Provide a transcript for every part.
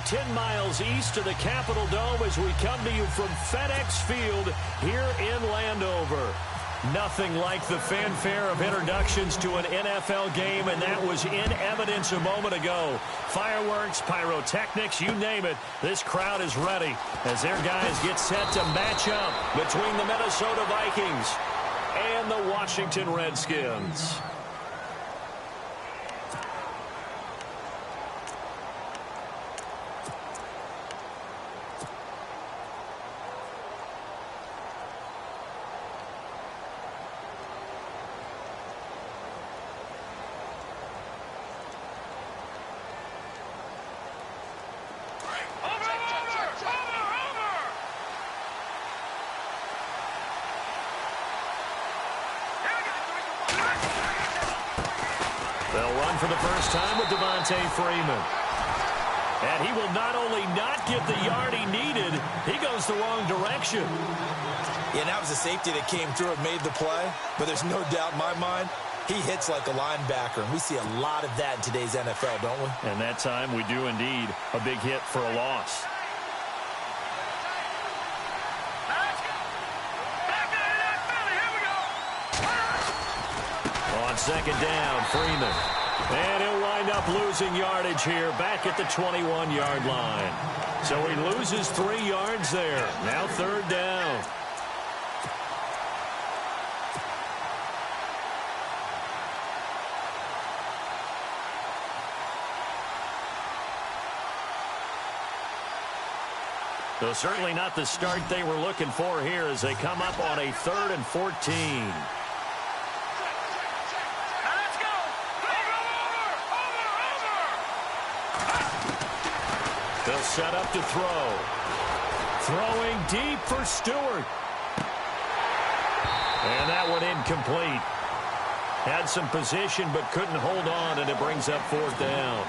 about 10 miles east of the Capitol Dome as we come to you from FedEx Field here in Landover. Nothing like the fanfare of introductions to an NFL game, and that was in evidence a moment ago. Fireworks, pyrotechnics, you name it. This crowd is ready as their guys get set to match up between the Minnesota Vikings and the Washington Redskins. They'll run for the first time with Devontae Freeman. And he will not only not get the yard he needed, he goes the wrong direction. Yeah, that was a safety that came through and made the play. But there's no doubt in my mind, he hits like a linebacker. And we see a lot of that in today's NFL, don't we? And that time we do indeed a big hit for a loss. On second down, Freeman. And he'll wind up losing yardage here back at the 21-yard line. So he loses 3 yards there. Now third down. So certainly not the start they were looking for here as they come up on a 3rd and 14. They'll set up to throw. Throwing deep for Stewart. And that one incomplete. Had some position but couldn't hold on, and it brings up 4th down.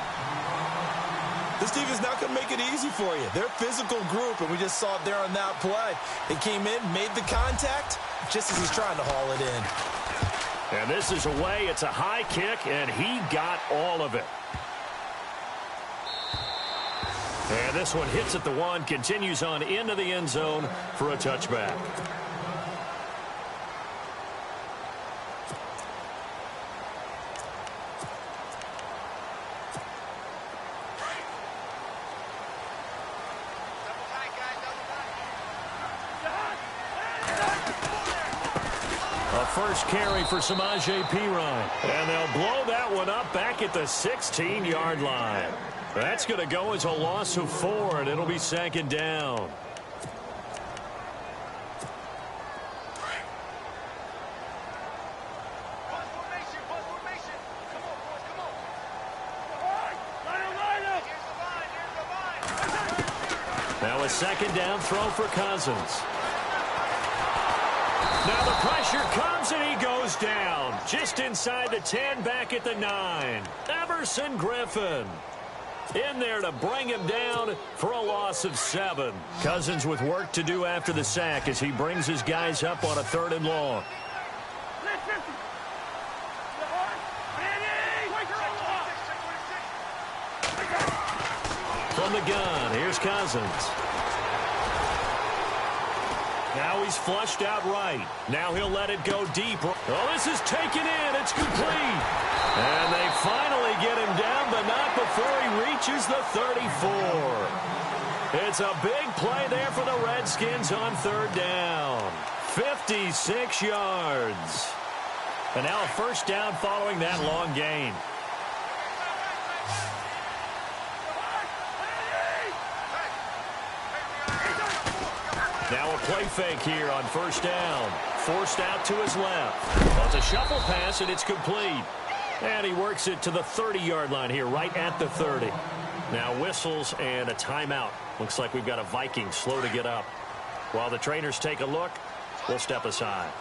This defense is not going to make it easy for you. They're a physical group, and we just saw it there on that play. They came in, made the contact, just as he's trying to haul it in. And this is away. It's a high kick, and he got all of it. And this one hits at the 1, continues on into the end zone for a touchback. A first carry for Samaje Perine. And they'll blow that one up back at the 16-yard line. That's going to go as a loss of 4, and it'll be 2nd down. Now a 2nd down throw for Cousins. Now the pressure comes, and he goes down. Just inside the 10, back at the 9. Everson Griffin in there to bring him down for a loss of 7. Cousins with work to do after the sack as he brings his guys up on a 3rd and long. From the gun, here's Cousins. Now he's flushed out right. Now he'll let it go deep. Oh, this is taken in. It's complete. And they finally get him down, but not before he reaches the 34. It's a big play there for the Redskins on 3rd down. 56 yards. And now a first down following that long gain. Now a play fake here on 1st down. Forced out to his left. Well, it's a shuffle pass, and it's complete. And he works it to the 30-yard line here, right at the 30. Now whistles and a timeout. Looks like we've got a Viking slow to get up. While the trainers take a look, we'll step aside.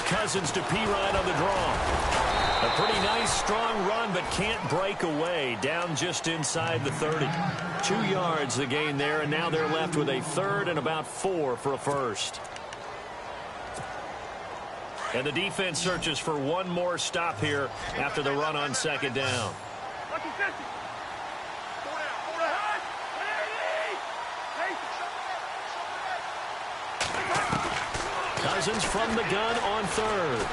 Cousins to Perine on the draw. A pretty nice, strong run, but can't break away. Down just inside the 30. 2 yards the gain there, and now they're left with a 3rd and about 4 for a first. And the defense searches for one more stop here after the run on second down. Cousins from the gun on third.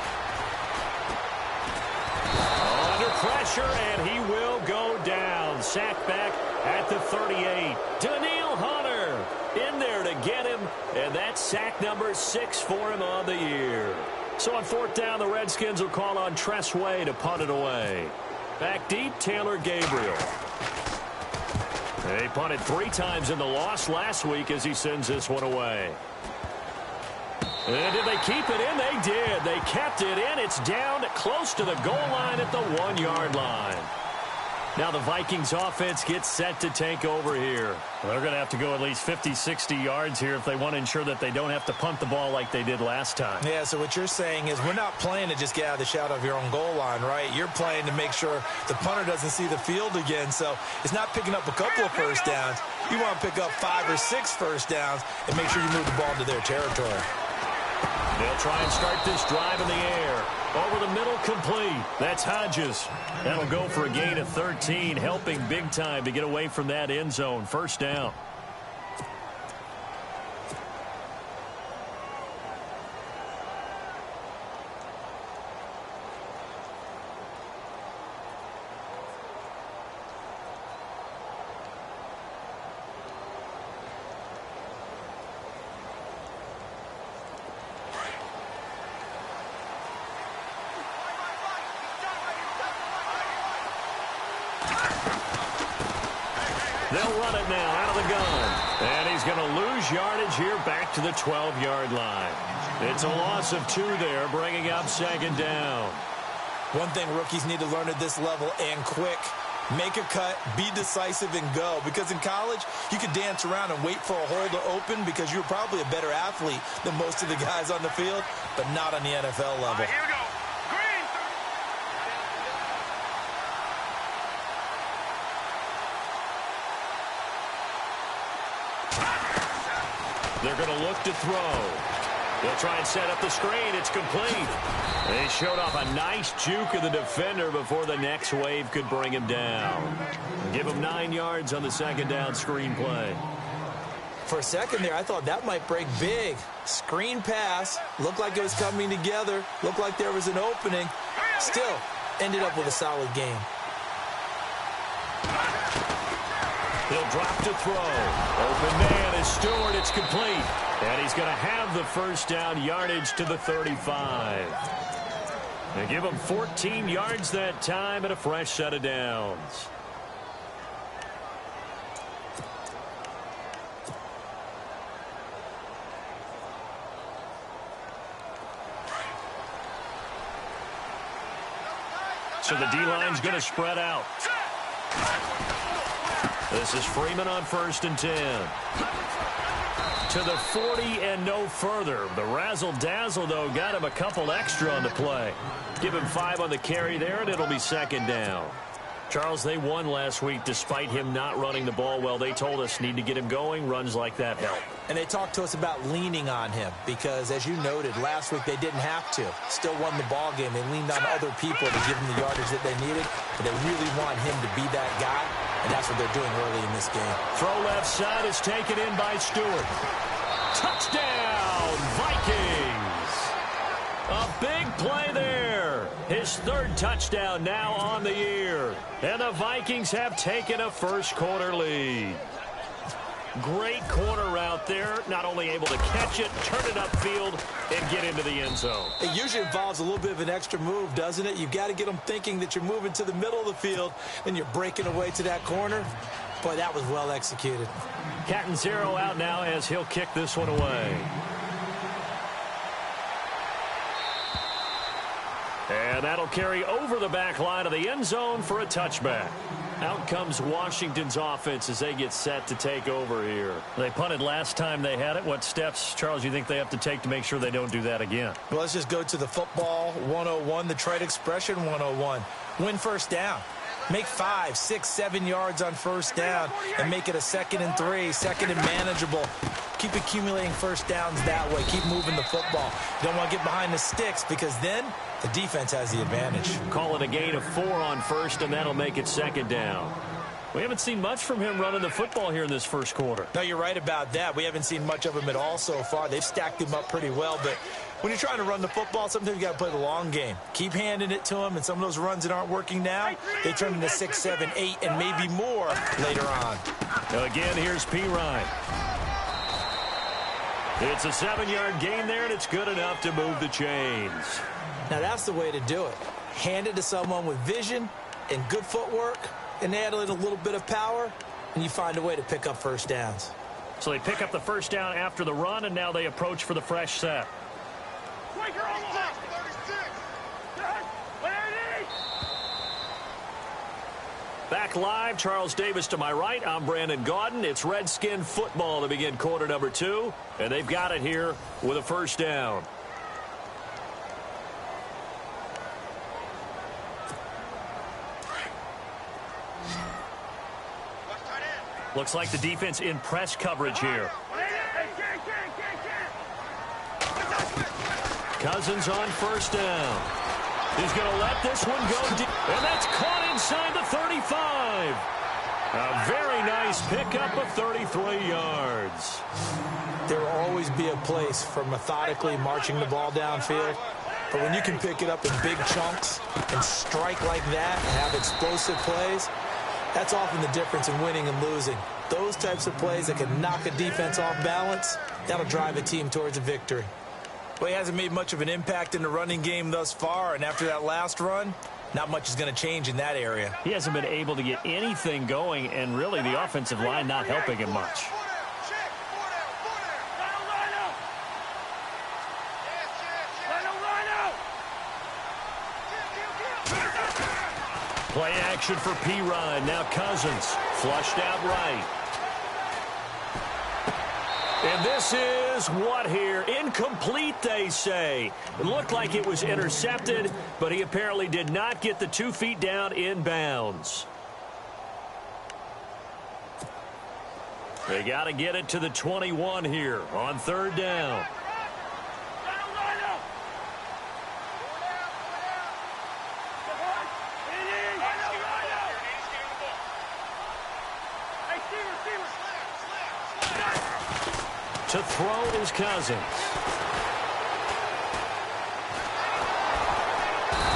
Under pressure, and he will go down. Sacked back at the 38. Daniil Hunter in there to get him, and that's sack number 6 for him on the year. So on fourth down, the Redskins will call on Tress Way to punt it away. Back deep, Taylor Gabriel. They punted 3 times in the loss last week as he sends this one away. And did they keep it in? They did. They kept it in. It's down close to the goal line at the 1-yard line. Now the Vikings offense gets set to take over here. Well, they're going to have to go at least 50, 60 yards here if they want to ensure that they don't have to punt the ball like they did last time. Yeah, so what you're saying is we're not playing to just get out of the shadow of your own goal line, right? You're playing to make sure the punter doesn't see the field again. So it's not picking up a couple of first downs. You want to pick up 5 or 6 first downs and make sure you move the ball into their territory. They'll try and start this drive in the air. Over the middle, complete. That's Hodges. That'll go for a gain of 13, helping big time to get away from that end zone. First down. They'll run it now out of the gun. And he's going to lose yardage here back to the 12-yard line. It's a loss of 2 there, bringing up second down. One thing rookies need to learn at this level and quick. Make a cut, be decisive, and go. Because in college, you could dance around and wait for a hole to open because you're probably a better athlete than most of the guys on the field, but not on the NFL level. Here we go. They're going to look to throw. They'll try and set up the screen. It's complete. They showed off a nice juke of the defender before the next wave could bring him down. Give him 9 yards on the second down screen play. For a second there, I thought that might break big. Screen pass. Looked like it was coming together. Looked like there was an opening. Still, ended up with a solid game. He'll drop to throw. Open man is Stewart. It's complete. And he's going to have the first down, yardage to the 35. They give him 14 yards that time and a fresh set of downs. So the D-line's going to spread out. This is Freeman on 1st and 10. To the 40 and no further. The razzle-dazzle, though, got him a couple extra on the play. Give him 5 on the carry there, and it'll be second down. Charles, they won last week despite him not running the ball well. They told us need to get him going. Runs like that help. And they talked to us about leaning on him because, as you noted, last week they didn't have to. Still won the ball game. They leaned on other people to give them the yardage that they needed, but they really want him to be that guy, and that's what they're doing early in this game. Throw left side is taken in by Stewart. Touchdown, Vikings! A big play there. His 3rd touchdown now on the year. And the Vikings have taken a first-quarter lead. Great corner route there. Not only able to catch it, turn it upfield, and get into the end zone. It usually involves a little bit of an extra move, doesn't it? You've got to get them thinking that you're moving to the middle of the field, and you're breaking away to that corner. Boy, that was well executed. Catanzaro out now as he'll kick this one away. And that'll carry over the back line of the end zone for a touchback. Out comes Washington's offense as they get set to take over here. They punted last time they had it. What steps, Charles, you think they have to take to make sure they don't do that again? Well, let's just go to the football 101, the trade expression 101. Win first down. Make 5, 6, 7 yards on first down and make it a 2nd and 3, 2nd and manageable. Keep accumulating first downs that way. Keep moving the football. You don't want to get behind the sticks because then the defense has the advantage. Call it a gain of 4 on first, and that'll make it 2nd down. We haven't seen much from him running the football here in this first quarter. No, you're right about that. We haven't seen much of him at all so far. They've stacked him up pretty well, but when you're trying to run the football, sometimes you got to play the long game. Keep handing it to him, and some of those runs that aren't working now, they turn into 6, 7, 8, and maybe more later on. Now again, here's P. Ryan. It's a 7-yard gain there, and it's good enough to move the chains. Now that's the way to do it. Hand it to someone with vision and good footwork, and add a little bit of power, and you find a way to pick up first downs. So they pick up the first down after the run, and now they approach for the fresh set. Back live, Charles Davis to my right. I'm Brandon Gaudin. It's Redskin football to begin quarter number 2, and they've got it here with a first down. Looks like the defense in press coverage here. Cousins on first down. He's going to let this one go deep. And that's caught inside the 35. A very nice pickup of 33 yards. There will always be a place for methodically marching the ball downfield. But when you can pick it up in big chunks and strike like that and have explosive plays, that's often the difference in winning and losing. Those types of plays that can knock a defense off balance, that'll drive a team towards a victory. Well, he hasn't made much of an impact in the running game thus far, and after that last run, not much is going to change in that area. He hasn't been able to get anything going, and really the offensive line not helping him much. Play action for P. Ryan. Now Cousins flushed out right. And this is what here? Incomplete, they say. It looked like it was intercepted, but he apparently did not get the 2 feet down in bounds. They got to get it to the 21 here on third down. To throw is Cousins.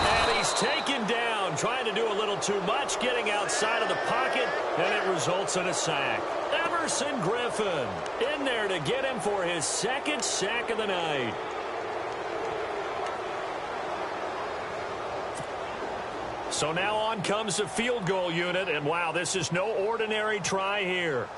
And he's taken down, trying to do a little too much, getting outside of the pocket, and it results in a sack. Everson Griffin in there to get him for his 2nd sack of the night. So now on comes the field goal unit, and wow, this is no ordinary try here.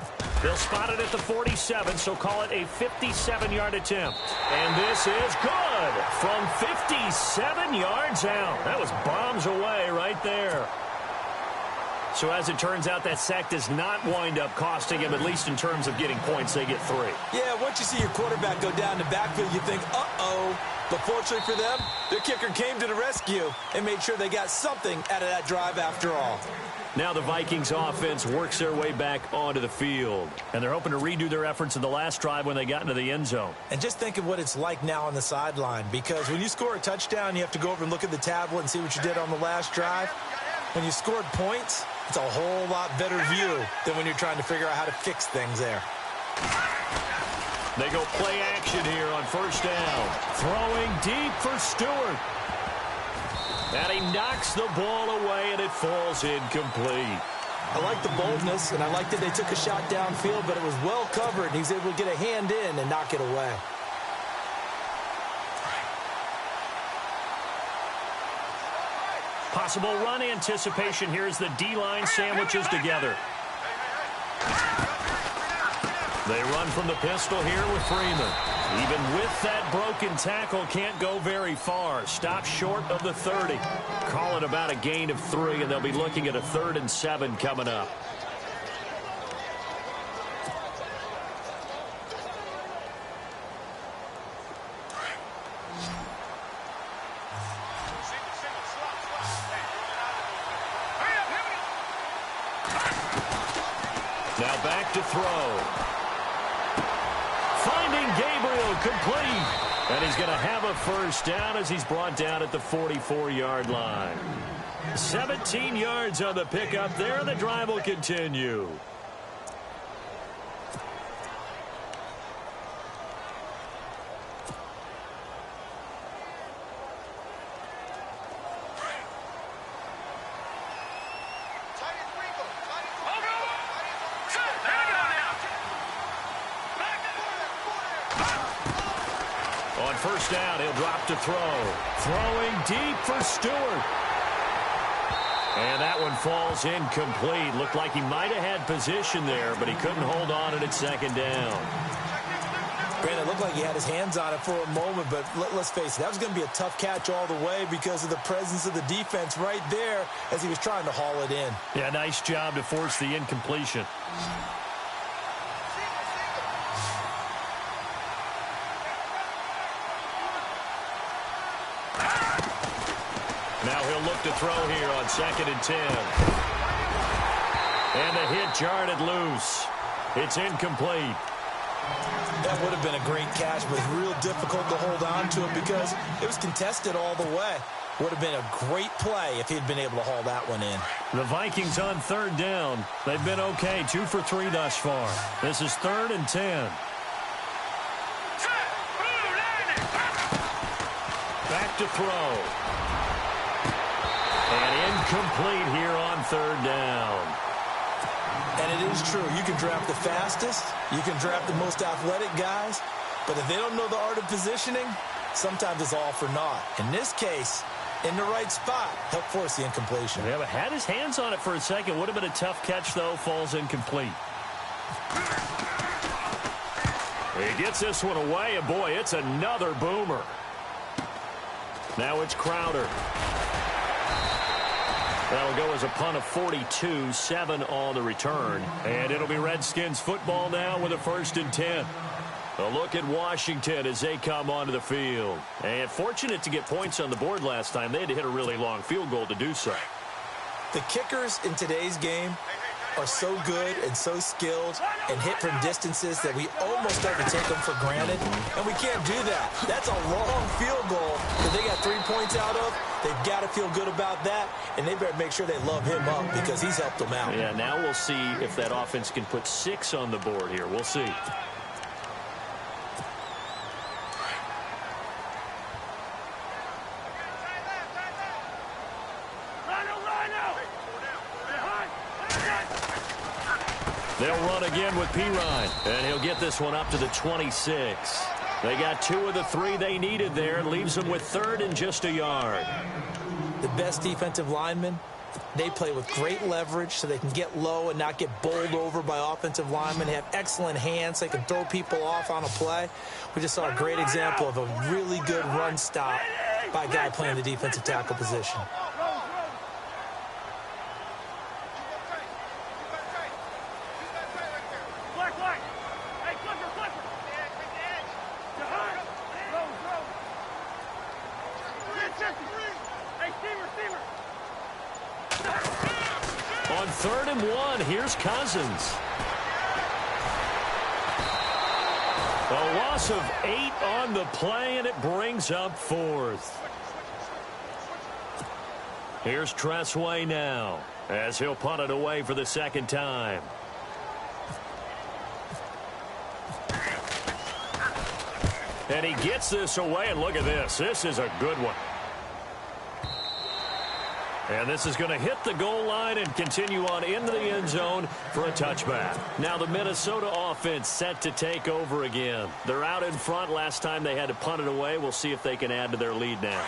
They'll spot it at the 47, so call it a 57-yard attempt. And this is good from 57 yards out. That was bombs away right there. So as it turns out, that sack does not wind up costing him, at least in terms of getting points. They get 3. Yeah, once you see your quarterback go down the backfield, you think, uh-oh. But fortunately for them, their kicker came to the rescue and made sure they got something out of that drive after all. Now the Vikings offense works their way back onto the field. And they're hoping to redo their efforts in the last drive when they got into the end zone. And just think of what it's like now on the sideline. Because when you score a touchdown, you have to go over and look at the tablet and see what you did on the last drive. When you scored points, it's a whole lot better view than when you're trying to figure out how to fix things there. They go play action here on first down. Throwing deep for Stewart. And he knocks the ball away, and it falls incomplete. I like the boldness, and I like that they took a shot downfield, but it was well covered, and he's able to get a hand in and knock it away. Possible run anticipation here as the D-line sandwiches together. They run from the pistol here with Freeman. Even with that broken tackle, can't go very far. Stop short of the 30. Call it about a gain of 3, and they'll be looking at a 3rd and 7 coming up. Now back to throw. Finding Gabriel, complete. And he's going to have a first down as he's brought down at the 44-yard line. 17 yards on the pickup there, and the drive will continue. On first down, he'll drop to throw. Throwing deep for Stewart. And that one falls incomplete. Looked like he might have had position there, but he couldn't hold on at its second down. Grant, it looked like he had his hands on it for a moment, but let's face it, that was going to be a tough catch all the way because of the presence of the defense right there as he was trying to haul it in. Yeah, nice job to force the incompletion. Now he'll look to throw here on 2nd and 10. And the hit jarred it loose. It's incomplete. That would have been a great catch, but it's real difficult to hold on to it because it was contested all the way. Would have been a great play if he'd been able to haul that one in. The Vikings on 3rd down. They've been okay, 2 for 3 thus far. This is 3rd and 10. Back to throw. And incomplete here on 3rd down. And it is true. You can draft the fastest. You can draft the most athletic guys. But if they don't know the art of positioning, sometimes it's all for naught. In this case, in the right spot, help force the incompletion. Yeah, but had his hands on it for a second. Would have been a tough catch, though. Falls incomplete. He gets this one away, and boy, it's another boomer. Now it's Crowder. That'll go as a punt of 42, 7 on the return. And it'll be Redskins football now with a 1st and 10. A look at Washington as they come onto the field. And fortunate to get points on the board last time. They had to hit a really long field goal to do so. The kickers in today's game are so good and so skilled and hit from distances that we almost start to take them for granted. And we can't do that. That's a long field goal that they got 3 points out of. They've got to feel good about that, and they better make sure they love him up because he's helped them out. Yeah, now we'll see if that offense can put 6 on the board here. We'll see. They'll run again with Pirine, and he'll get this one up to the 26. They got 2 of the 3 they needed there, and leaves them with 3rd and just a yard. The best defensive linemen, they play with great leverage so they can get low and not get bowled over by offensive linemen. They have excellent hands so they can throw people off on a play. We just saw a great example of a really good run stop by a guy playing the defensive tackle position. On 3rd and 1, here's Cousins. A loss of 8 on the play, and it brings up 4th. Here's Tressway now, as he'll punt it away for the 2nd time. And he gets this away, and look at this. This is a good one. And this is going to hit the goal line and continue on into the end zone for a touchback. Now the Minnesota offense set to take over again. They're out in front. Last time they had to punt it away. We'll see if they can add to their lead now.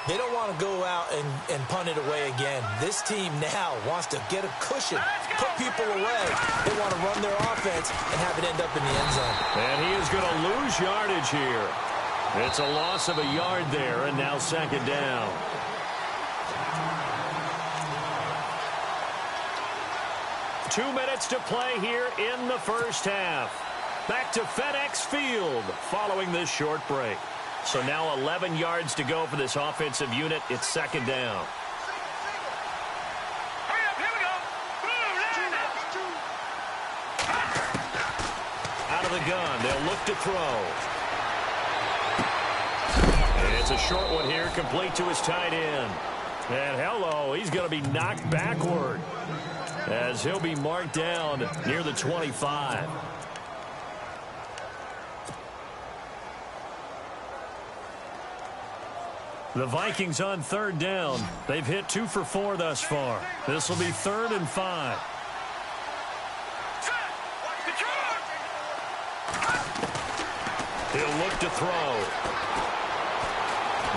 They don't want to go out and punt it away again. This team now wants to get a cushion, put people away. They want to run their offense and have it end up in the end zone. And he is going to lose yardage here. It's a loss of a yard there, and now 2nd down. Two minutes to play here in the first half. Back to FedEx Field following this short break. So now 11 yards to go for this offensive unit. It's 2nd down. of the gun. They'll look to throw. And it's a short one here, complete to his tight end. And hello, he's going to be knocked backward as he'll be marked down near the 25. The Vikings on third down. They've hit 2 for 4 thus far. This will be 3rd and 5. He'll look to throw.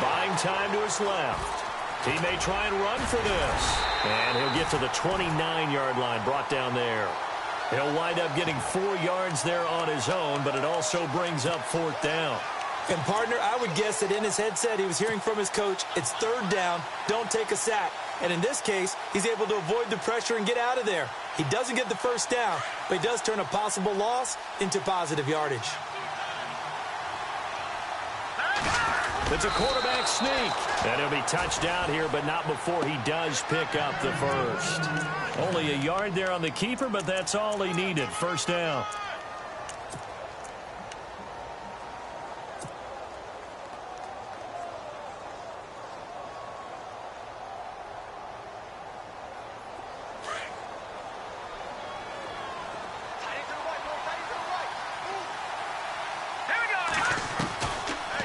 Buying time to his left. He may try and run for this. And he'll get to the 29-yard line, brought down there. He'll wind up getting 4 yards there on his own, but it also brings up 4th down. And, partner, I would guess that in his headset he was hearing from his coach, it's 3rd down, don't take a sack. And in this case, he's able to avoid the pressure and get out of there. He doesn't get the 1st down, but he does turn a possible loss into positive yardage. It's a quarterback sneak. And he'll be touched down here, but not before he does pick up the 1st. Only a yard there on the keeper, but that's all he needed. 1st down.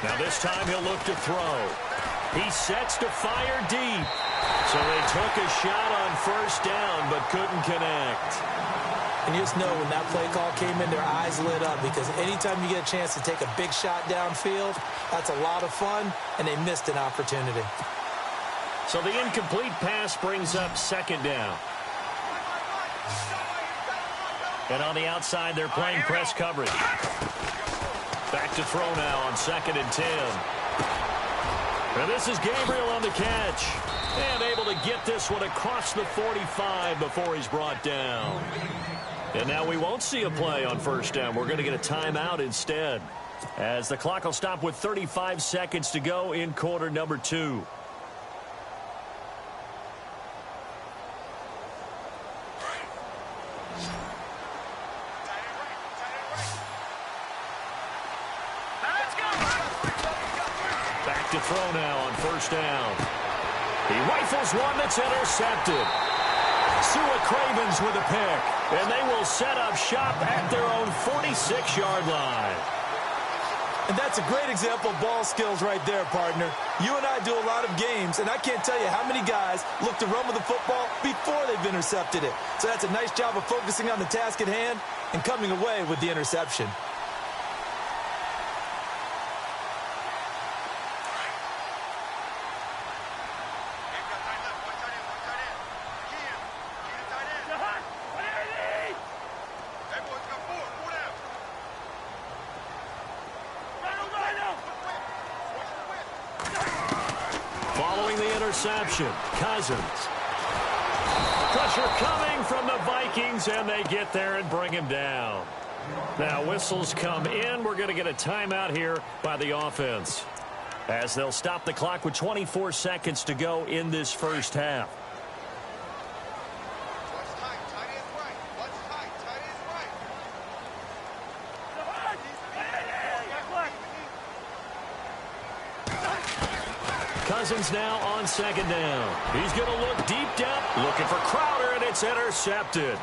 Now this time he'll look to throw. He sets to fire deep. So they took a shot on 1st down but couldn't connect. And you just know when that play call came in, their eyes lit up because anytime you get a chance to take a big shot downfield, that's a lot of fun, and they missed an opportunity. So the incomplete pass brings up 2nd down. And on the outside, they're playing press coverage. Back to throw now on 2nd and 10. And this is Gabriel on the catch. And able to get this one across the 45 before he's brought down. And now we won't see a play on 1st down. We're going to get a timeout instead, as the clock will stop with 35 seconds to go in quarter number 2. Back to throw now on 1st down. He rifles one that's intercepted. Sua Cravens with a pick, and they will set up shop at their own 46-yard line. And that's a great example of ball skills right there, partner. You and I do a lot of games, and I can't tell you how many guys look to run with the football before they've intercepted it. So that's a nice job of focusing on the task at hand and coming away with the interception. Following the interception, Cousins. Pressure coming from the Vikings, and they get there and bring him down. Now whistles come in. We're going to get a timeout here by the offense, as they'll stop the clock with 24 seconds to go in this 1st half. Cousins now on 2nd down. He's going to look deep down, looking for Crowder, and it's intercepted.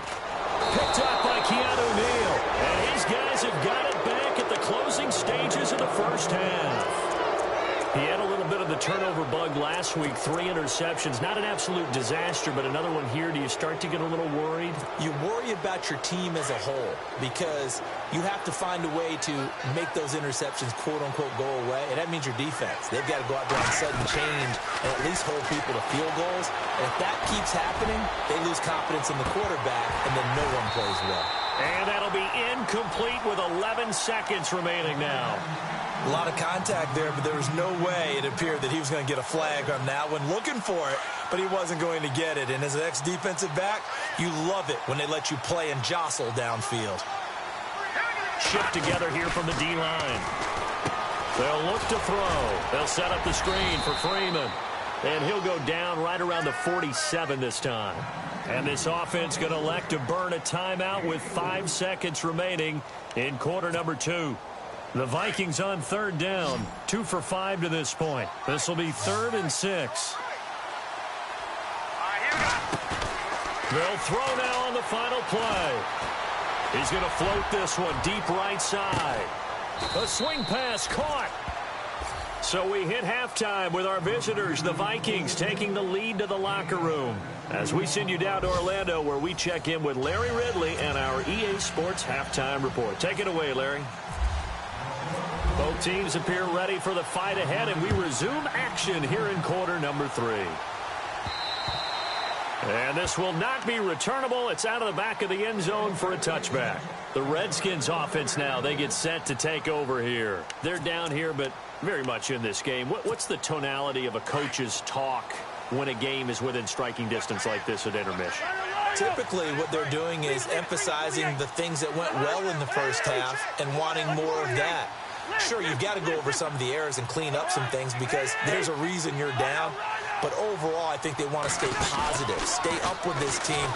Picked up by Keanu Neal. And his guys have got it back at the closing stages of the 1st half. He had a little bit of the turnover bug last week, 3 interceptions. Not an absolute disaster, but another one here. Do you start to get a little worried? You worry about your team as a whole because you have to find a way to make those interceptions, quote-unquote, go away, and that means your defense. They've got to go out there and sudden change and at least hold people to field goals. And if that keeps happening, they lose confidence in the quarterback, and then no one plays well. And that'll be incomplete with 11 seconds remaining now. A lot of contact there, but there was no way it appeared that he was going to get a flag on that one. Looking for it, but he wasn't going to get it. And as an ex-defensive back, you love it when they let you play and jostle downfield. Shift together here from the D-line. They'll look to throw. They'll set up the screen for Freeman. And he'll go down right around the 47 this time. And this offense going to elect to burn a timeout with 5 seconds remaining in quarter number 2. The Vikings on third down, 2 for 5 to this point. This will be 3rd and 6. They'll throw now on the final play. He's going to float this one deep right side. A swing pass caught. So we hit halftime with our visitors, the Vikings, taking the lead to the locker room. As we send you down to Orlando, where we check in with Larry Ridley and our EA Sports Halftime Report. Take it away, Larry. Both teams appear ready for the fight ahead, and we resume action here in quarter number 3. And this will not be returnable. It's out of the back of the end zone for a touchback. The Redskins offense now, they get set to take over here. They're down here, but very much in this game. What's the tonality of a coach's talk when a game is within striking distance like this at intermission? Typically, what they're doing is emphasizing the things that went well in the first half and wanting more of that. Sure, you've got to go over some of the errors and clean up some things because there's a reason you're down. But overall, I think they want to stay positive, stay up with this team.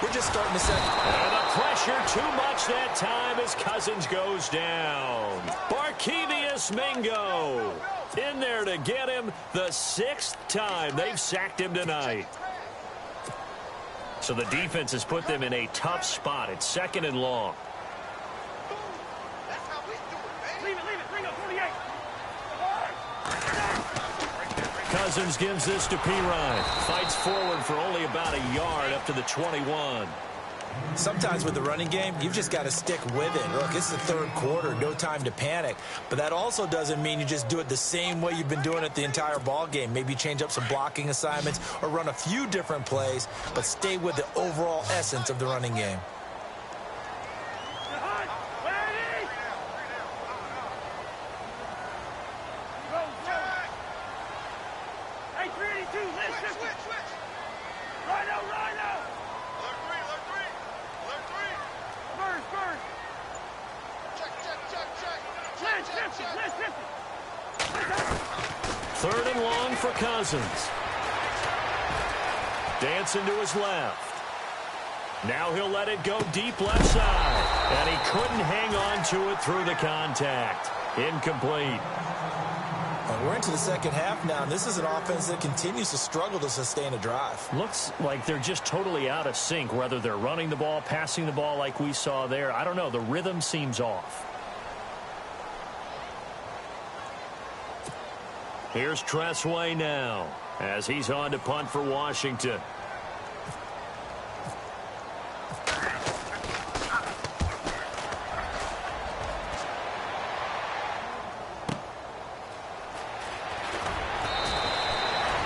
We're just starting to set. And the pressure too much that time as Cousins goes down. Barkevious Mingo in there to get him the 6th time they've sacked him tonight. So the defense has put them in a tough spot. It's 2nd and long. Cousins gives this to Pirine. Fights forward for only about a yard up to the 21. Sometimes with the running game, you've just got to stick with it. Look, it's the 3rd quarter, no time to panic. But that also doesn't mean you just do it the same way you've been doing it the entire ball game. Maybe change up some blocking assignments or run a few different plays, but stay with the overall essence of the running game. Third and long for Cousins. Dancing to his left. Now he'll let it go deep left side. And he couldn't hang on to it through the contact. Incomplete. And we're into the second half now, and this is an offense that continues to struggle to sustain a drive. Looks like they're just totally out of sync, whether they're running the ball, passing the ball like we saw there. I don't know. The rhythm seems off. Here's Tressway now as he's on to punt for Washington.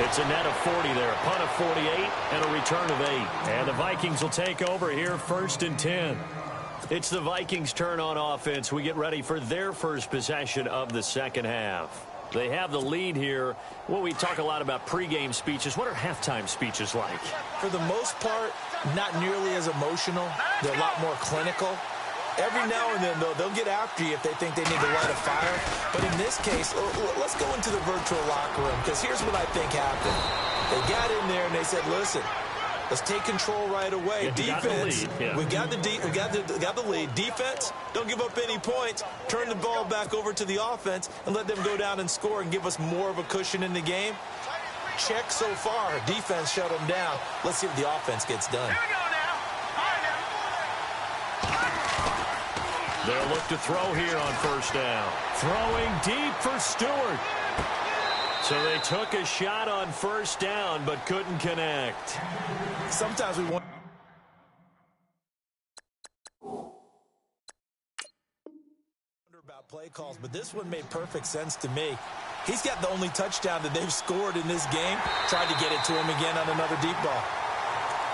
It's a net of 40 there, a punt of 48 and a return of 8. And the Vikings will take over here 1st and 10. It's the Vikings' turn on offense. We get ready for their first possession of the second half. They have the lead here. Well, we talk a lot about pregame speeches. What are halftime speeches like? For the most part, not nearly as emotional. They're a lot more clinical. Every now and then, though, they'll get after you if they think they need to light a fire. But in this case, let's go into the virtual locker room, because here's what I think happened. They got in there and they said, listen, let's take control right away. Yeah, defense, we got the lead. Defense, don't give up any points. Turn the ball back over to the offense and let them go down and score and give us more of a cushion in the game. Check so far. Defense shut them down. Let's see what the offense gets done. They'll look to throw here on first down. Throwing deep for Stewart. So they took a shot on first down but couldn't connect. Sometimes we want about play calls, but this one made perfect sense to me. He's got the only touchdown that they've scored in this game. Tried to get it to him again on another deep ball.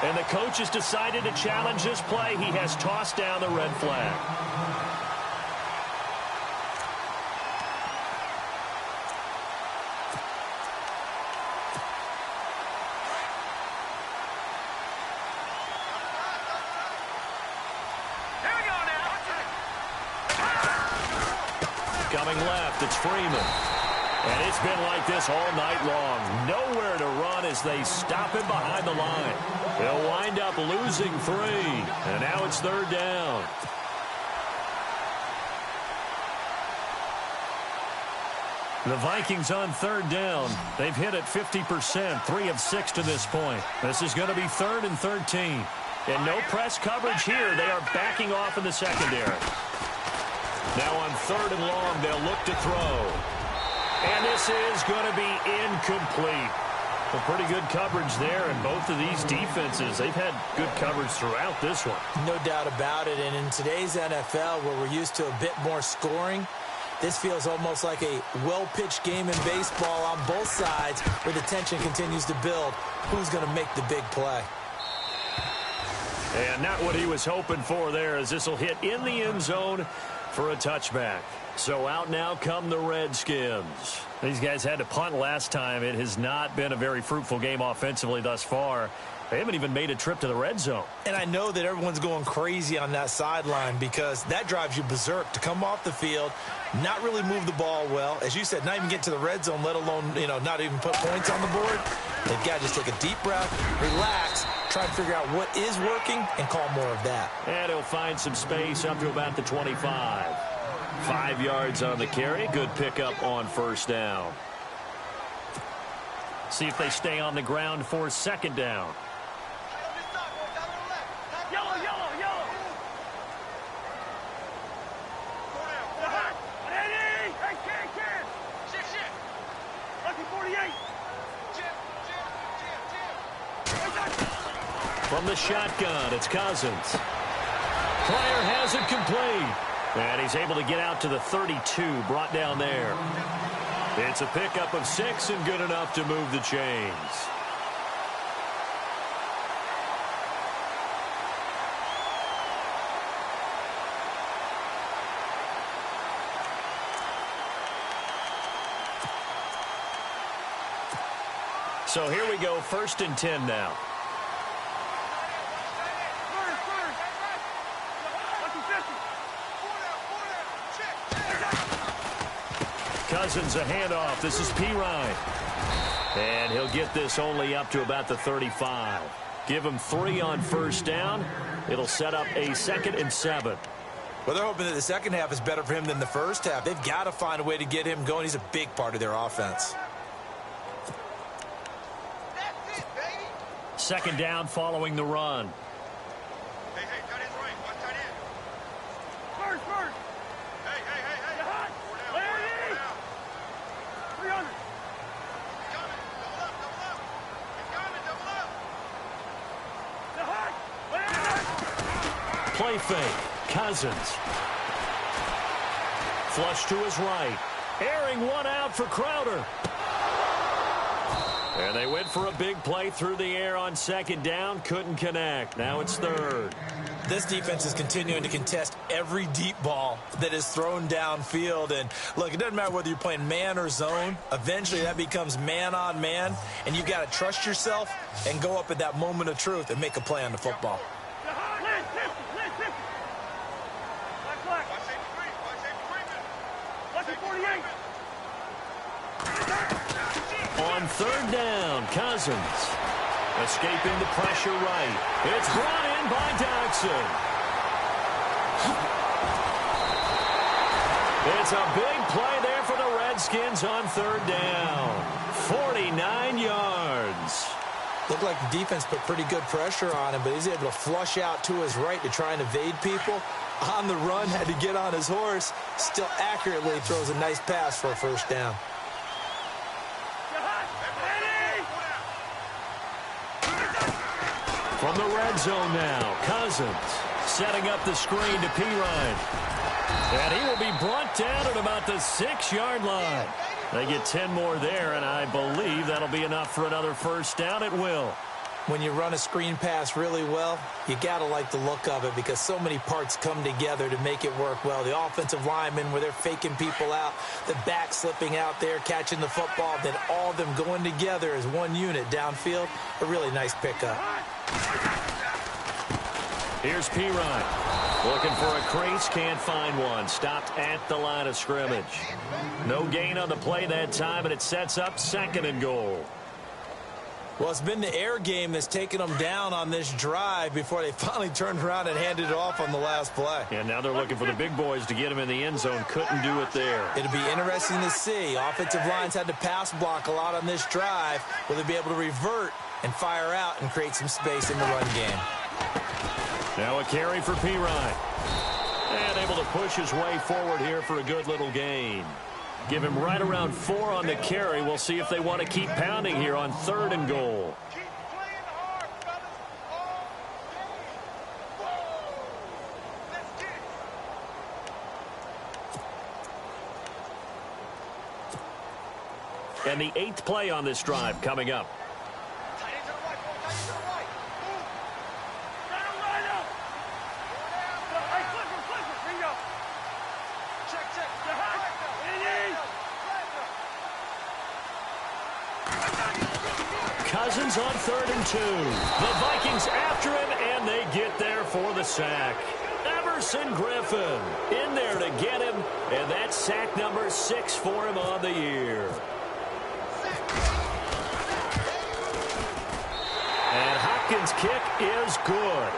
And the coach has decided to challenge this play. He has tossed down the red flag. Coming left, it's Freeman. And it's been like this all night long. Nowhere to run as they stop him behind the line. They'll wind up losing 3. And now it's 3rd down. The Vikings on 3rd down. They've hit it 50%, 3 of 6 to this point. This is going to be 3rd and 13. And no press coverage here. They are backing off in the secondary. Now on 3rd and long, they'll look to throw. And this is going to be incomplete. Well, pretty good coverage there, and both of these defenses, they've had good coverage throughout this one. No doubt about it, and in today's NFL, where we're used to a bit more scoring, this feels almost like a well-pitched game in baseball on both sides where the tension continues to build. Who's going to make the big play? And not what he was hoping for there, as this will hit in the end zone for a touchback. So out now come the Redskins. These guys had to punt last time. It has not been a very fruitful game offensively thus far. They haven't even made a trip to the red zone. And I know that everyone's going crazy on that sideline because that drives you berserk to come off the field, not really move the ball well. As you said, not even get to the red zone, let alone, not even put points on the board. They've got to just take a deep breath, relax, try to figure out what is working, and call more of that. And he'll find some space up to about the 25. 5 yards on the carry. Good pickup on 1st down. See if they stay on the ground for 2nd down. From the shotgun, it's Cousins. Player has it complete. And he's able to get out to the 32, brought down there. It's a pickup of 6 and good enough to move the chains. So here we go, 1st and 10 now. Cousins a handoff. This is Pirine. And he'll get this only up to about the 35. Give him 3 on 1st down. It'll set up a 2nd and 7. Well, they're hoping that the second half is better for him than the first half. They've got to find a way to get him going. He's a big part of their offense. 2nd down following the run. Hey, tight end's right. Watch tight end. First. Hey. Four down. 300. Coming. Double up. It's coming. Double up. Play fake. Cousins. Flush to his right. Airing one out for Crowder. And they went for a big play through the air on 2nd down. Couldn't connect. Now it's 3rd. This defense is continuing to contest every deep ball that is thrown downfield. And, look, it doesn't matter whether you're playing man or zone. Eventually that becomes man on man. And you've got to trust yourself and go up at that moment of truth and make a play on the football. On 3rd down, Cousins. Escaping the pressure right. It's brought in by Dodson. It's a big play there for the Redskins on 3rd down. 49 yards. Looked like the defense put pretty good pressure on him, but he's able to flush out to his right to try and evade people. On the run, had to get on his horse. Still accurately throws a nice pass for a 1st down. From the red zone now, Cousins setting up the screen to Pirine. And he will be brought down at about the 6-yard line. They get 10 more there, and I believe that'll be enough for another 1st down. It will. When you run a screen pass really well, you got to like the look of it because so many parts come together to make it work well. The offensive linemen, where they're faking people out, the back slipping out there, catching the football, then all of them going together as one unit downfield. A really nice pickup. Here's Pirine. Looking for a crease, can't find one. Stopped at the line of scrimmage. No gain on the play that time, and it sets up 2nd and goal. Well, it's been the air game that's taken them down on this drive before they finally turned around and handed it off on the last play. And now they're looking for the big boys to get him in the end zone. Couldn't do it there. It'll be interesting to see. Offensive lines had to pass block a lot on this drive. Will they be able to revert and fire out and create some space in the run game? Now a carry for Pirine. And able to push his way forward here for a good little gain. Give him right around 4 on the carry. We'll see if they want to keep pounding here on 3rd and goal. Keep playing hard, brothers. All game. Let's get it. And the 8th play on this drive coming up. Tight end to the right, ball. Tight end to the right. Move. Got him right up. Hey, Clifford. Bingo. Check. Cousins on 3rd and 2. The Vikings after him, and they get there for the sack. Everson Griffin in there to get him, and that's sack number 6 for him on the year. And Hopkins' kick is good.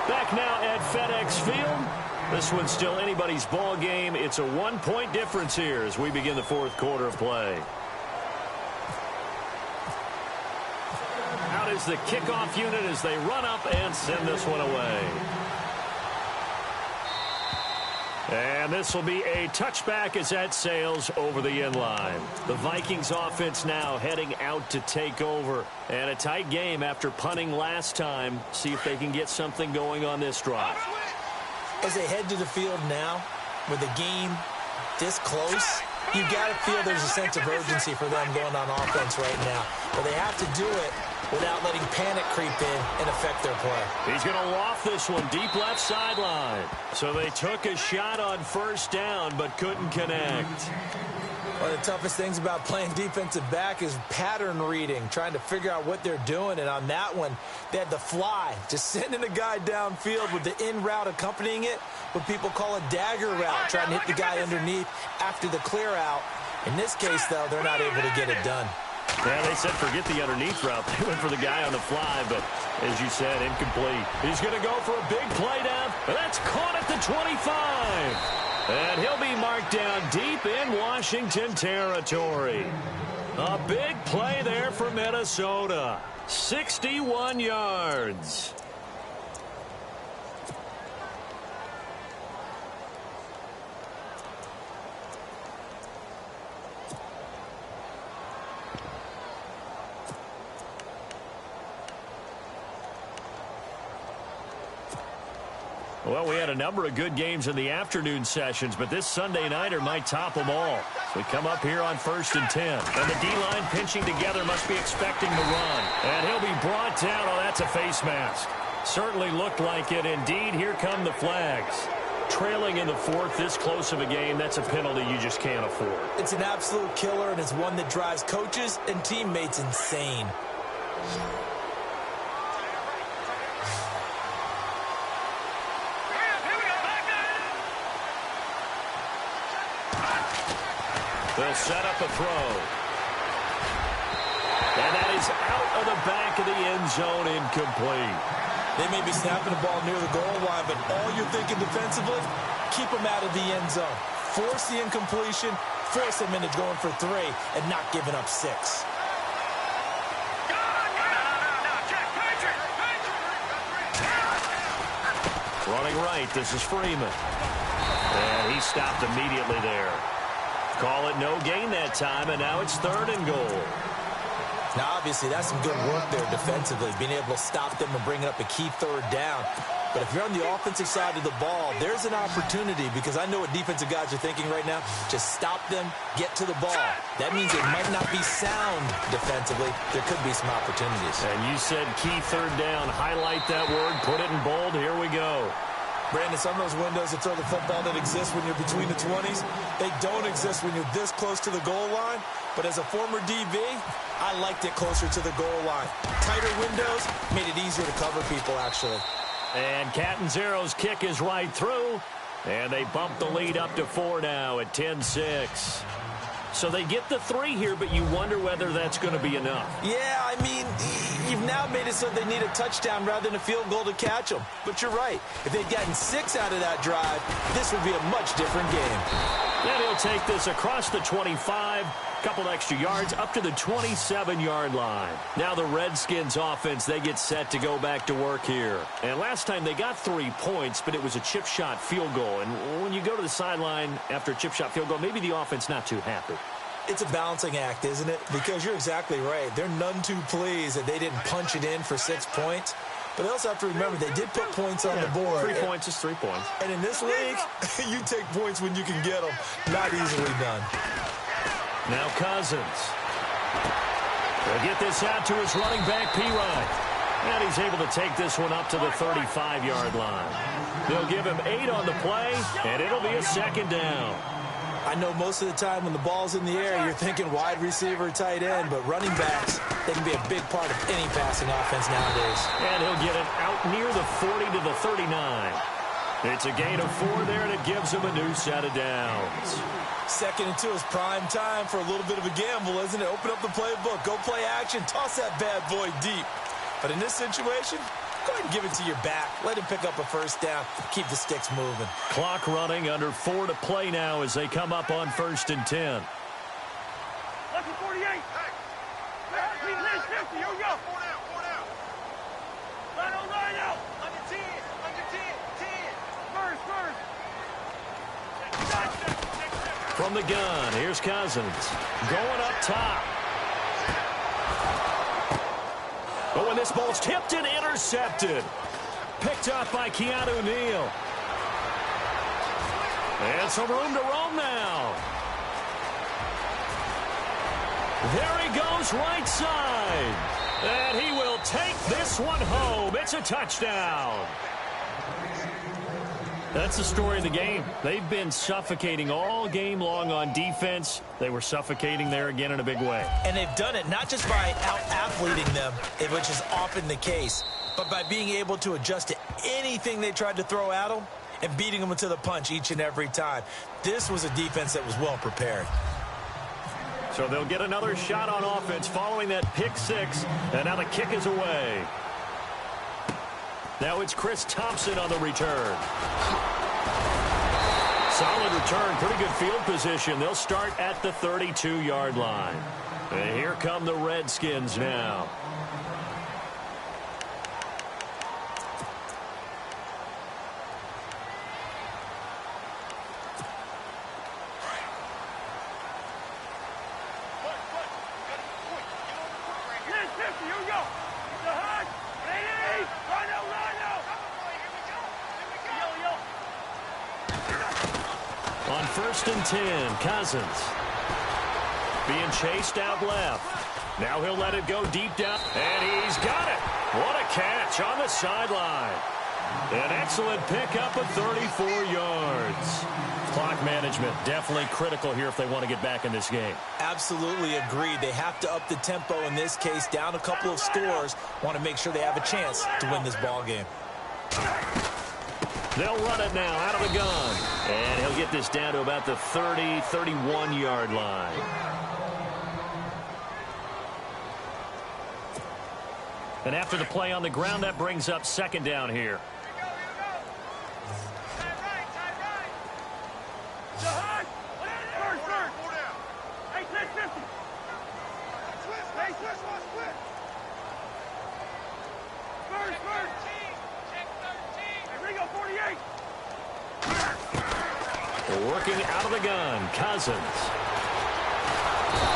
Back now at FedEx Field. This one's still anybody's ball game. It's a 1-point difference here as we begin the 4th quarter of play. Out is the kickoff unit as they run up and send this one away. And this will be a touchback as that sails over the end line. The Vikings offense now heading out to take over. And a tight game after punting last time. See if they can get something going on this drive. As they head to the field now, with the game this close, you've got to feel there's a sense of urgency for them going on offense right now. But they have to do it without letting panic creep in and affect their play. He's going to loft this one deep left sideline. So they took a shot on 1st down but couldn't connect. One of the toughest things about playing defensive back is pattern reading, trying to figure out what they're doing. And on that one, they had the fly, just sending a guy downfield with the in route accompanying it, what people call a dagger route, trying to hit the guy underneath after the clear out. In this case, though, they're not able to get it done. Yeah, they said forget the underneath route. They went for the guy on the fly, but as you said, incomplete. He's going to go for a big play down, and that's caught at the 25. And he'll be marked down deep in Washington territory. A big play there for Minnesota. 61 yards. Well, we had a number of good games in the afternoon sessions, but this Sunday nighter might top them all. So we come up here on 1st and 10. And the D-line pinching together must be expecting the run. And he'll be brought down. Oh, that's a face mask. Certainly looked like it. Indeed, here come the flags. Trailing in the 4th, this close of a game, that's a penalty you just can't afford. It's an absolute killer, and it's one that drives coaches and teammates insane. They'll set up a throw. And that is out of the back of the end zone, incomplete. They may be snapping the ball near the goal line, but all you're thinking defensively, keep them out of the end zone. Force the incompletion, force them into going for 3, and not giving up 6. Running right, this is Freeman. And he stopped immediately there. Call it no gain that time, and now it's 3rd and goal. Now, obviously, that's some good work there defensively, being able to stop them and bringing up a key 3rd down. But if you're on the offensive side of the ball, there's an opportunity, because I know what defensive guys are thinking right now. Just stop them, get to the ball. That means it might not be sound defensively. There could be some opportunities. And you said key 3rd down. Highlight that word, put it in bold. Here we go. Brandon, some of those windows to throw the football that exist when you're between the 20s, they don't exist when you're this close to the goal line. But as a former DB, I liked it closer to the goal line. Tighter windows made it easier to cover people, actually. And Catanzaro's kick is right through. And they bump the lead up to 4 now at 10-6. So they get the 3 here, but you wonder whether that's going to be enough. Yeah, I mean, you've now made it so they need a touchdown rather than a field goal to catch them. But you're right. If they'd gotten 6 out of that drive, this would be a much different game. And he'll take this across the 25, couple extra yards, up to the 27-yard line. Now the Redskins offense, they get set to go back to work here. And last time they got 3 points, but it was a chip shot field goal. And when you go to the sideline after a chip shot field goal, maybe the offense not too happy. It's a balancing act, isn't it? Because you're exactly right. They're none too pleased that they didn't punch it in for 6 points. But they also have to remember they did put points on the board. 3 points is 3 points. And in this league, you take points when you can get them. Not easily done. Now Cousins. They'll get this out to his running back, P-Ryan. And he's able to take this one up to the 35-yard line. They'll give him 8 on the play, and it'll be a 2nd down. I know most of the time when the ball's in the air, you're thinking wide receiver, tight end, but running backs, they can be a big part of any passing offense nowadays. And he'll get it out near the 40 to the 39. It's a gain of 4 there, and it gives him a new set of downs. 2nd and 2 is prime time for a little bit of a gamble, isn't it? Open up the playbook, go play action, toss that bad boy deep. But in this situation, go ahead and give it to your back. Let him pick up a 1st down. Keep the sticks moving. Clock running, under 4 to play now as they come up on 1st and 10. Lucky 48. Hey. Hey, 50. Here we go. 4 down. Line out. Under 10. 10. First. From the gun, here's Cousins. Going up top. But when this ball's tipped and intercepted. Picked up by Keanu Neal. And some room to roam now. There he goes, right side. And he will take this one home. It's a touchdown. That's the story of the game. They've been suffocating all game long on defense. They were suffocating there again in a big way. And they've done it not just by out-athleting them, which is often the case, but by being able to adjust to anything they tried to throw at them and beating them to the punch each and every time. This was a defense that was well prepared. So they'll get another shot on offense following that pick 6, and now the kick is away. Now it's Chris Thompson on the return. Solid return, pretty good field position. They'll start at the 32-yard line. And here come the Redskins now. On 1st and 10, Cousins. Being chased out left. Now he'll let it go deep down. And he's got it. What a catch on the sideline. An excellent pickup of 34 yards. Clock management definitely critical here if they want to get back in this game. Absolutely agreed. They have to up the tempo in this case, down a couple of scores. Want to make sure they have a chance to win this ball game. They'll run it now out of the gun. And he'll get this down to about the 30, 31-yard line. And after the play on the ground, that brings up 2nd down here. Working out of the gun, Cousins.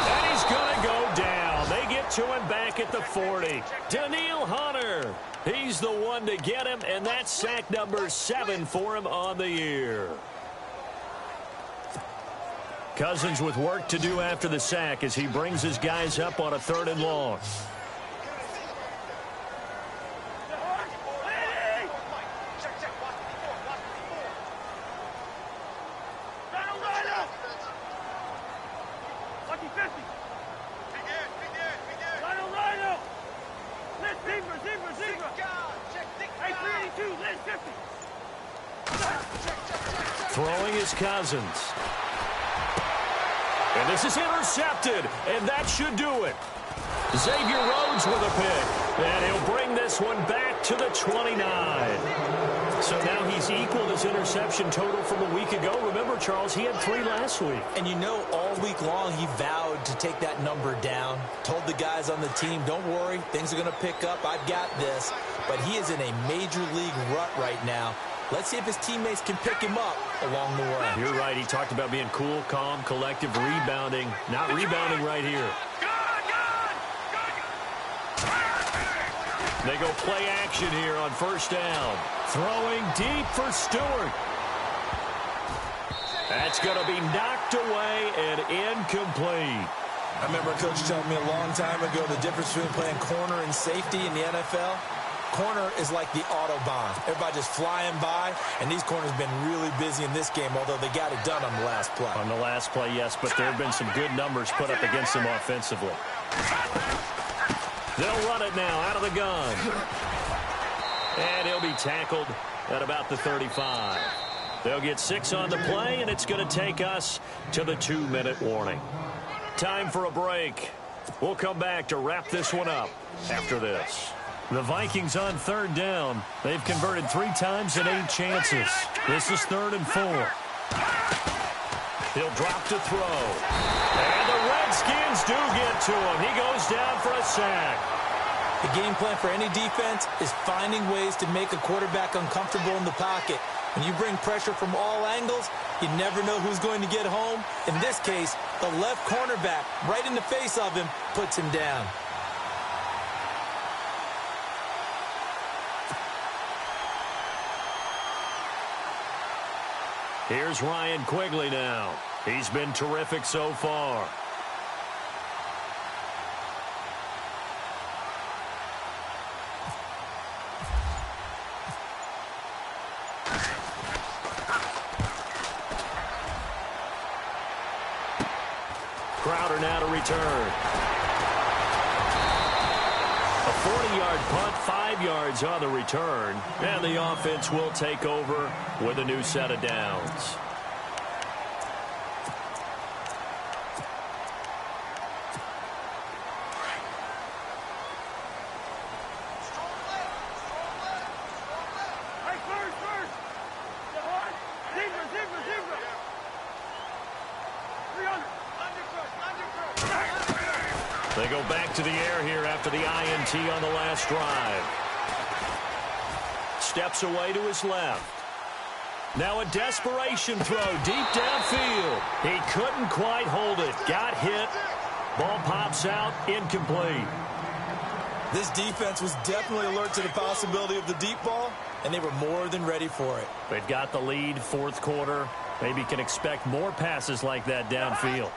And he's going to go down. They get to him back at the 40. Daniil Hunter. He's the one to get him, and that's sack number 7 for him on the year. Cousins with work to do after the sack as he brings his guys up on a 3rd and long. Hey, 382, Throwing is Cousins. And this is intercepted, and that should do it. Xavier Rhodes with a pick, and he'll bring this one back to the 29. So now he's equaled his interception total from a week ago. Remember, Charles, he had 3 last week. And you know, all week long he vowed to take that number down. Told the guys on the team, don't worry, things are going to pick up. I've got this. But he is in a major league rut right now. Let's see if his teammates can pick him up along the way. You're right. He talked about being cool, calm, collective, rebounding. Not rebounding right here. They go play action here on first down. Throwing deep for Stewart. That's going to be knocked away and incomplete. I remember Coach telling me a long time ago the difference between playing corner and safety in the NFL. Corner is like the Autobahn. Everybody just flying by, and these corners have been really busy in this game, although they got it done on the last play. On the last play, yes, but there have been some good numbers put up against them offensively. They'll run it now out of the gun. And he'll be tackled at about the 35. They'll get 6 on the play, and it's going to take us to the 2-minute warning. Time for a break. We'll come back to wrap this one up after this. The Vikings on third down. They've converted 3 times in 8 chances. This is 3rd and 4. He'll drop to throw. And the Redskins do get to him. He goes down for a sack. The game plan for any defense is finding ways to make a quarterback uncomfortable in the pocket. When you bring pressure from all angles, you never know who's going to get home. In this case, the left cornerback, right in the face of him, puts him down. Here's Ryan Quigley now. He's been terrific so far. Crowder now to return. A 40-yard punt, 5 yards on the return, and the offense will take over with a new set of downs. They go back to the air here after the INT on the last drive. Steps away to his left. Now a desperation throw deep downfield. He couldn't quite hold it. Got hit. Ball pops out. Incomplete. This defense was definitely alert to the possibility of the deep ball, and they were more than ready for it. They've got the lead, 4th quarter. Maybe can expect more passes like that downfield.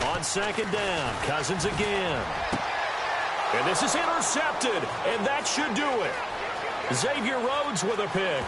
On 2nd down, Cousins again. And this is intercepted, and that should do it. Xavier Rhodes with a pick.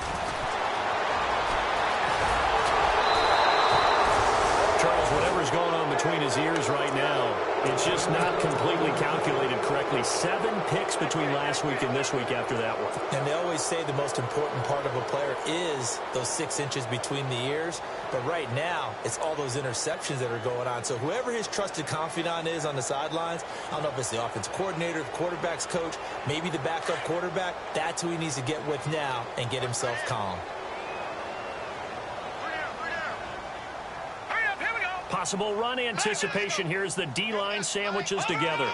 Charles, whatever's going on between his ears right now, it's just not completely calculated correctly. 7 picks between last week and this week after that one. And they always say the most important part of a player is those 6 inches between the ears. But right now, it's all those interceptions that are going on. So whoever his trusted confidant is on the sidelines, I don't know if it's the offense coordinator, the quarterback's coach, maybe the backup quarterback, that's who he needs to get with now and get himself calm. Possible run anticipation. Here's the D-line sandwiches together.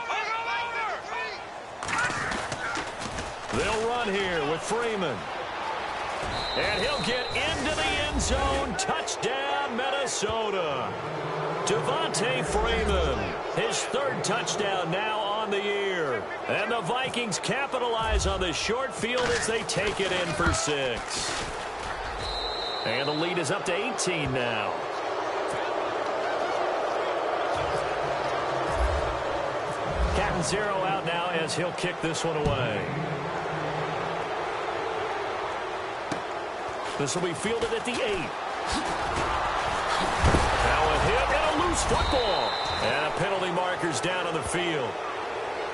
They'll run here with Freeman. And he'll get into the end zone. Touchdown, Minnesota. Devontae Freeman, his 3rd touchdown now on the year. And the Vikings capitalize on the short field as they take it in for 6. And the lead is up to 18 now. Captain Zero out now as he'll kick this one away. This will be fielded at the 8. Now a hit and a loose football. And a penalty marker's down on the field.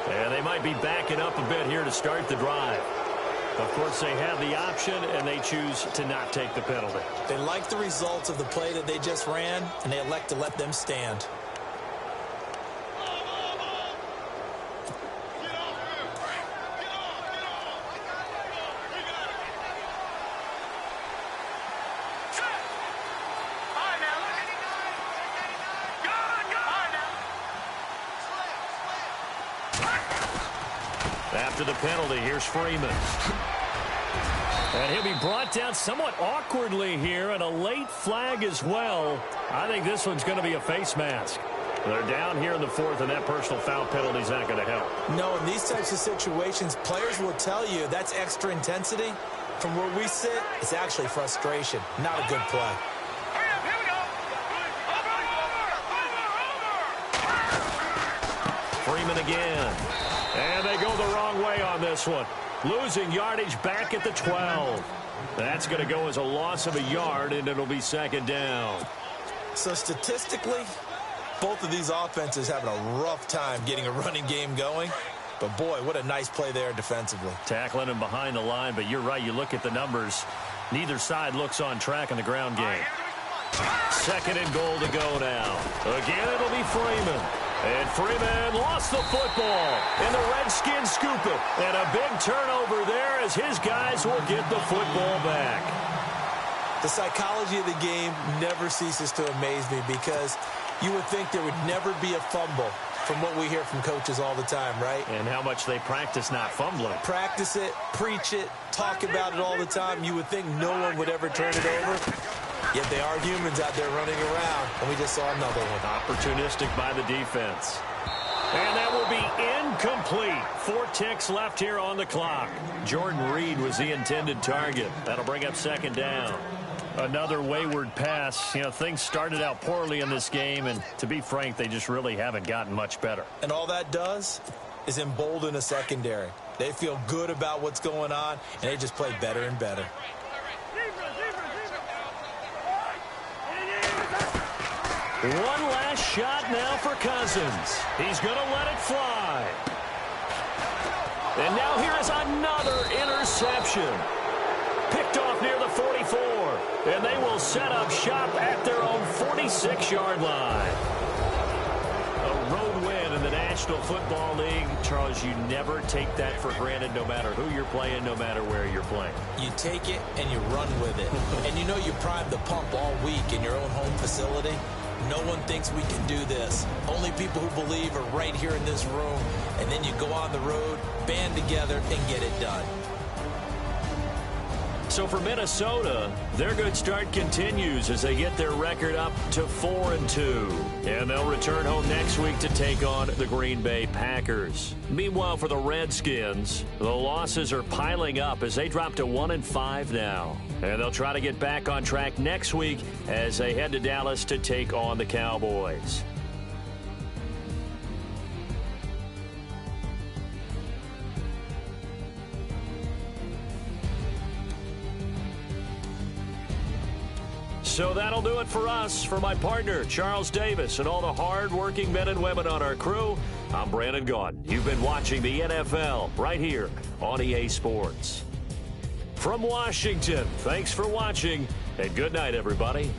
And they might be backing up a bit here to start the drive. Of course, they have the option, and they choose to not take the penalty. They like the results of the play that they just ran, and they elect to let them stand. After the penalty, here's Freeman. And he'll be brought down somewhat awkwardly here, and a late flag as well. I think this one's going to be a face mask. They're down here in the 4th, and that personal foul penalty is not going to help. No, in these types of situations, players will tell you that's extra intensity. From where we sit, it's actually frustration, not a good play. Freeman again. And they go the wrong way on this one. Losing yardage back at the 12. That's going to go as a loss of a yard, and it'll be 2nd down. So statistically, both of these offenses having a rough time getting a running game going. But, boy, what a nice play there defensively. Tackling him behind the line, but you're right. You look at the numbers. Neither side looks on track in the ground game. 2nd and goal to go now. Again, it'll be Freeman. And Freeman lost the football. And the Redskins scoop it. And a big turnover there as his guys will get the football back. The psychology of the game never ceases to amaze me because you would think there would never be a fumble from what we hear from coaches all the time, right? And how much they practice not fumbling. Practice it, preach it, talk about it all the time. You would think no one would ever turn it over. Yet they are humans out there running around, and we just saw another one. Opportunistic by the defense. And that will be incomplete. 4 ticks left here on the clock. Jordan Reed was the intended target. That'll bring up 2nd down. Another wayward pass. You know, things started out poorly in this game, and to be frank, they just really haven't gotten much better. And all that does is embolden a secondary. They feel good about what's going on, and they just play better and better. One last shot now for Cousins. He's going to let it fly. And now here is another interception. Picked off near the 44. And they will set up shop at their own 46-yard line. A road win in the National Football League. Charles, you never take that for granted no matter who you're playing, no matter where you're playing. You take it and you run with it. And you know you primed the pump all week in your own home facility. No one thinks we can do this. Only people who believe are right here in this room. And then you go on the road, band together, and get it done. So for Minnesota, their good start continues as they get their record up to 4-2. And they'll return home next week to take on the Green Bay Packers. Meanwhile, for the Redskins, the losses are piling up as they drop to 1-5 now. And they'll try to get back on track next week as they head to Dallas to take on the Cowboys. So that'll do it for us. For my partner, Charles Davis, and all the hard-working men and women on our crew, I'm Brandon Gaudin. You've been watching the NFL right here on EA Sports. From Washington, thanks for watching, and good night, everybody.